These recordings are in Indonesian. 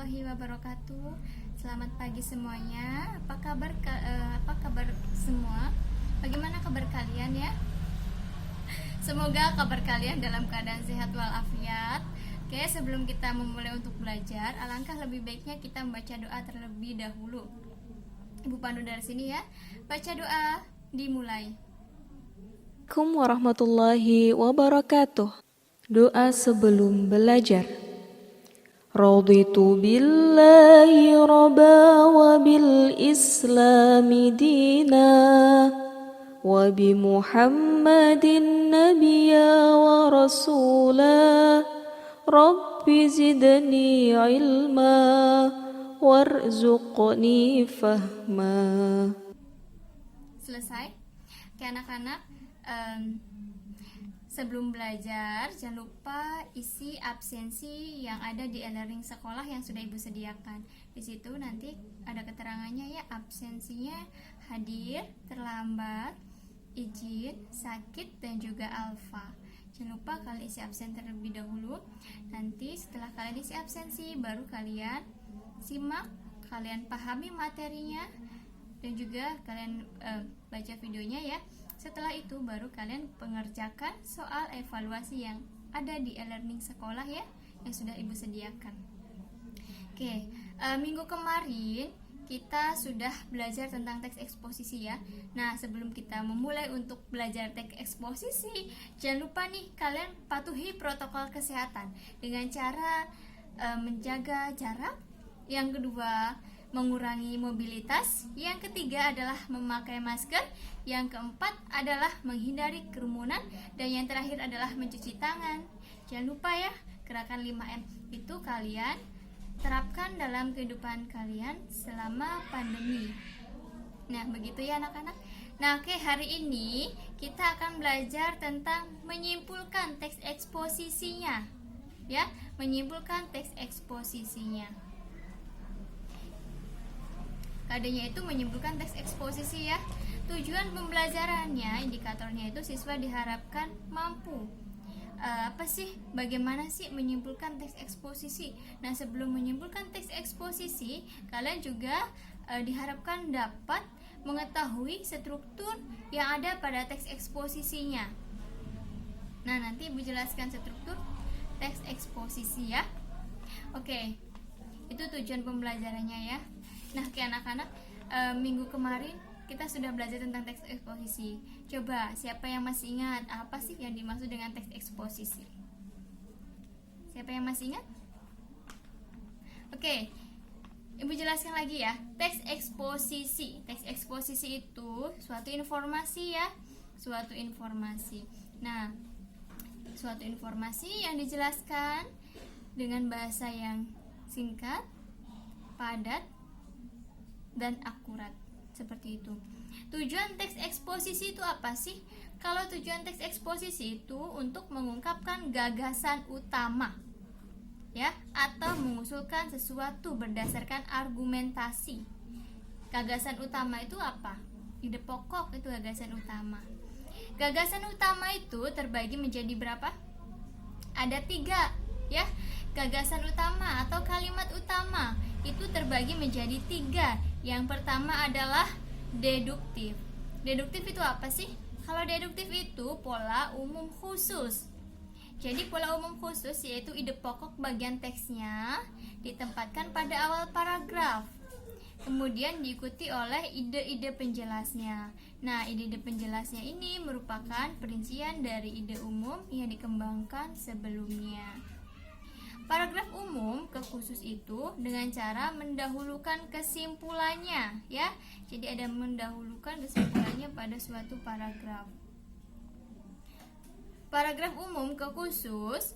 warahmatullahi wabarakatuh. Selamat pagi semuanya. Apa kabar semua? Bagaimana kabar kalian ya? Semoga kabar kalian dalam keadaan sehat walafiat. Oke, sebelum kita memulai untuk belajar, alangkah lebih baiknya kita membaca doa terlebih dahulu. Ibu pandu dari sini ya. Baca doa, dimulai. Assalamualaikum warahmatullahi wabarakatuh. Doa sebelum belajar. Raditu billahi rabba wa bil islami dina wa bi Muhammadin nabiyya wa rasula. Rabbi zidni ilma warzuqni fahma. Selesai? Oke anak-anak, sebelum belajar jangan lupa isi absensi yang ada di e-learning sekolah yang sudah ibu sediakan. Di situ nanti ada keterangannya ya, absensinya hadir, terlambat, izin, sakit, dan juga alfa. Jangan lupa kalian isi absen terlebih dahulu. Nanti setelah kalian isi absensi, baru kalian simak, kalian pahami materinya, dan juga kalian baca videonya ya. Setelah itu baru kalian pengerjakan soal evaluasi yang ada di e-learning sekolah ya, yang sudah ibu sediakan. Oke, minggu kemarin kita sudah belajar tentang teks eksposisi ya. Nah, sebelum kita memulai untuk belajar teks eksposisi, jangan lupa nih kalian patuhi protokol kesehatan dengan cara menjaga jarak. Yang kedua, mengurangi mobilitas. Yang ketiga adalah memakai masker. Yang keempat adalah menghindari kerumunan. Dan yang terakhir adalah mencuci tangan. Jangan lupa ya, gerakan 5M itu kalian terapkan dalam kehidupan kalian selama pandemi. Nah, begitu ya anak-anak. Nah, oke, hari ini kita akan belajar tentang menyimpulkan teks eksposisinya. Ya, menyimpulkan teks eksposisinya. Kadenya itu menyimpulkan teks eksposisi ya. Tujuan pembelajarannya, indikatornya itu siswa diharapkan mampu. Bagaimana sih menyimpulkan teks eksposisi? Nah, sebelum menyimpulkan teks eksposisi, kalian juga diharapkan dapat mengetahui struktur yang ada pada teks eksposisinya. Nah, nanti ibu jelaskan struktur teks eksposisi ya. Oke, itu tujuan pembelajarannya ya. Nah, oke anak-anak, minggu kemarin kita sudah belajar tentang teks eksposisi. Coba, siapa yang masih ingat apa sih yang dimaksud dengan teks eksposisi? Siapa yang masih ingat? Oke, ibu jelaskan lagi ya. Teks eksposisi. Teks eksposisi itu suatu informasi ya, suatu informasi. Nah, suatu informasi yang dijelaskan dengan bahasa yang singkat, padat, dan akurat, seperti itu. Tujuan teks eksposisi itu apa sih? Kalau tujuan teks eksposisi itu untuk mengungkapkan gagasan utama ya, atau mengusulkan sesuatu berdasarkan argumentasi. Gagasan utama itu apa? Ide pokok itu gagasan utama. Gagasan utama itu terbagi menjadi berapa? Ada 3 ya. Gagasan utama atau kalimat utama itu terbagi menjadi 3. Yang pertama adalah deduktif. Deduktif itu apa sih? Kalau deduktif itu pola umum khusus. Jadi pola umum khusus yaitu ide pokok bagian teksnya ditempatkan pada awal paragraf. Kemudian diikuti oleh ide-ide penjelasnya. Nah, ide-ide penjelasnya ini merupakan perincian dari ide umum yang dikembangkan sebelumnya. Paragraf umum ke khusus itu dengan cara mendahulukan kesimpulannya ya. Jadi ada mendahulukan kesimpulannya pada suatu paragraf. Paragraf umum ke khusus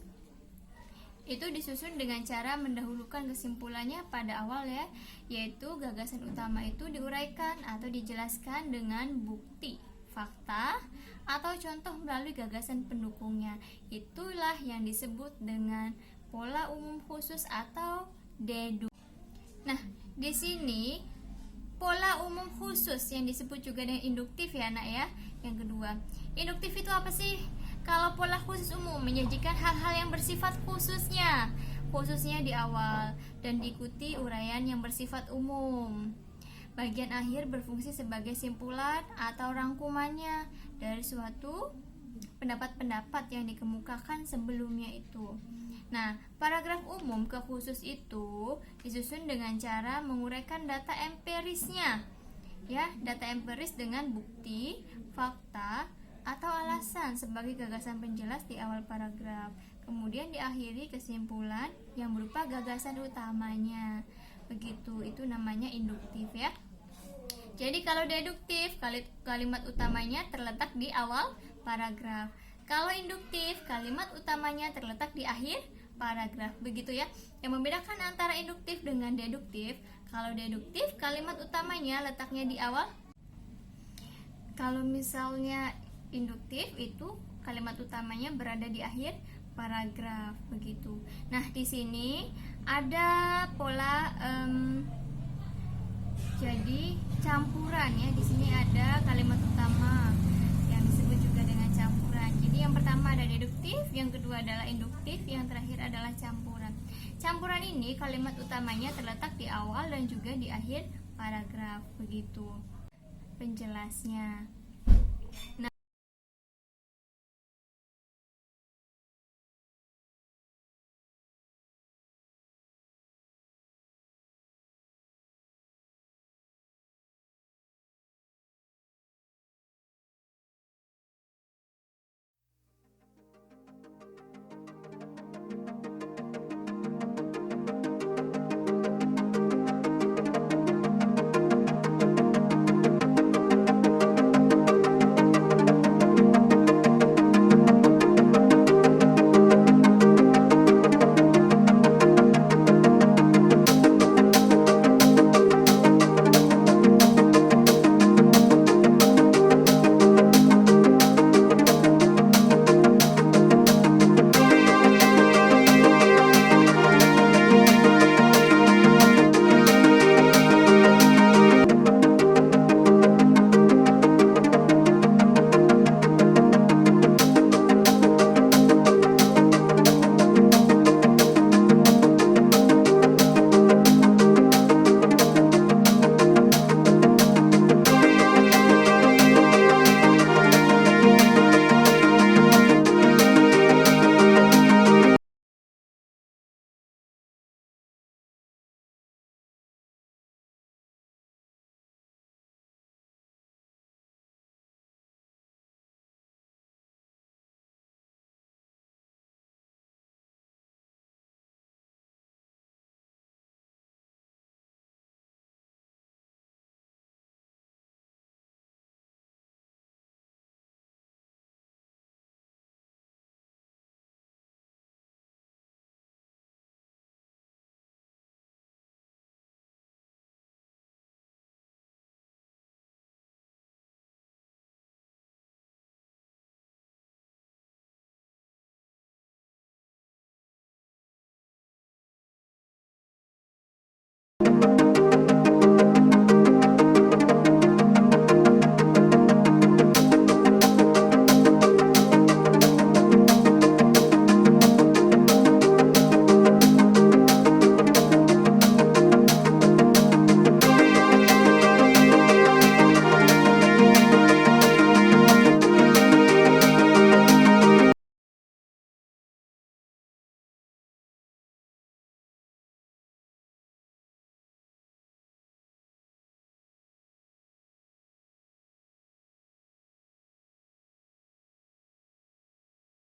itu disusun dengan cara mendahulukan kesimpulannya pada awal ya, yaitu gagasan utama itu diuraikan atau dijelaskan dengan bukti, fakta, atau contoh melalui gagasan pendukungnya. Itulah yang disebut dengan pola umum khusus atau deduktif. Nah, di sini pola umum khusus yang disebut juga dengan induktif ya nak ya. Yang kedua, induktif itu apa sih? Kalau pola khusus umum menyajikan hal-hal yang bersifat khususnya. khususnya di awal, dan diikuti uraian yang bersifat umum. Bagian akhir berfungsi sebagai simpulan atau rangkumannya dari suatu pendapat-pendapat yang dikemukakan sebelumnya itu. Nah, paragraf umum ke khusus itu disusun dengan cara menguraikan data empirisnya. Ya, data empiris dengan bukti, fakta, atau alasan sebagai gagasan penjelas di awal paragraf. Kemudian diakhiri kesimpulan yang berupa gagasan utamanya. Begitu, itu namanya induktif ya. Jadi kalau deduktif, kalimat utamanya terletak di awal paragraf. Kalau induktif, kalimat utamanya terletak di akhir paragraf. Begitu ya. Yang membedakan antara induktif dengan deduktif, kalau deduktif kalimat utamanya letaknya di awal. Kalau misalnya induktif itu kalimat utamanya berada di akhir paragraf. Begitu. Nah, di sini ada pola jadi campuran ya. Di sini ada kalimat utama yang disebut juga dengan campuran. Jadi yang pertama ada deduktif, yang kedua adalah induktif, yang terakhir adalah campuran. Campuran ini kalimat utamanya terletak di awal dan juga di akhir paragraf. Begitu penjelasnya. Nah,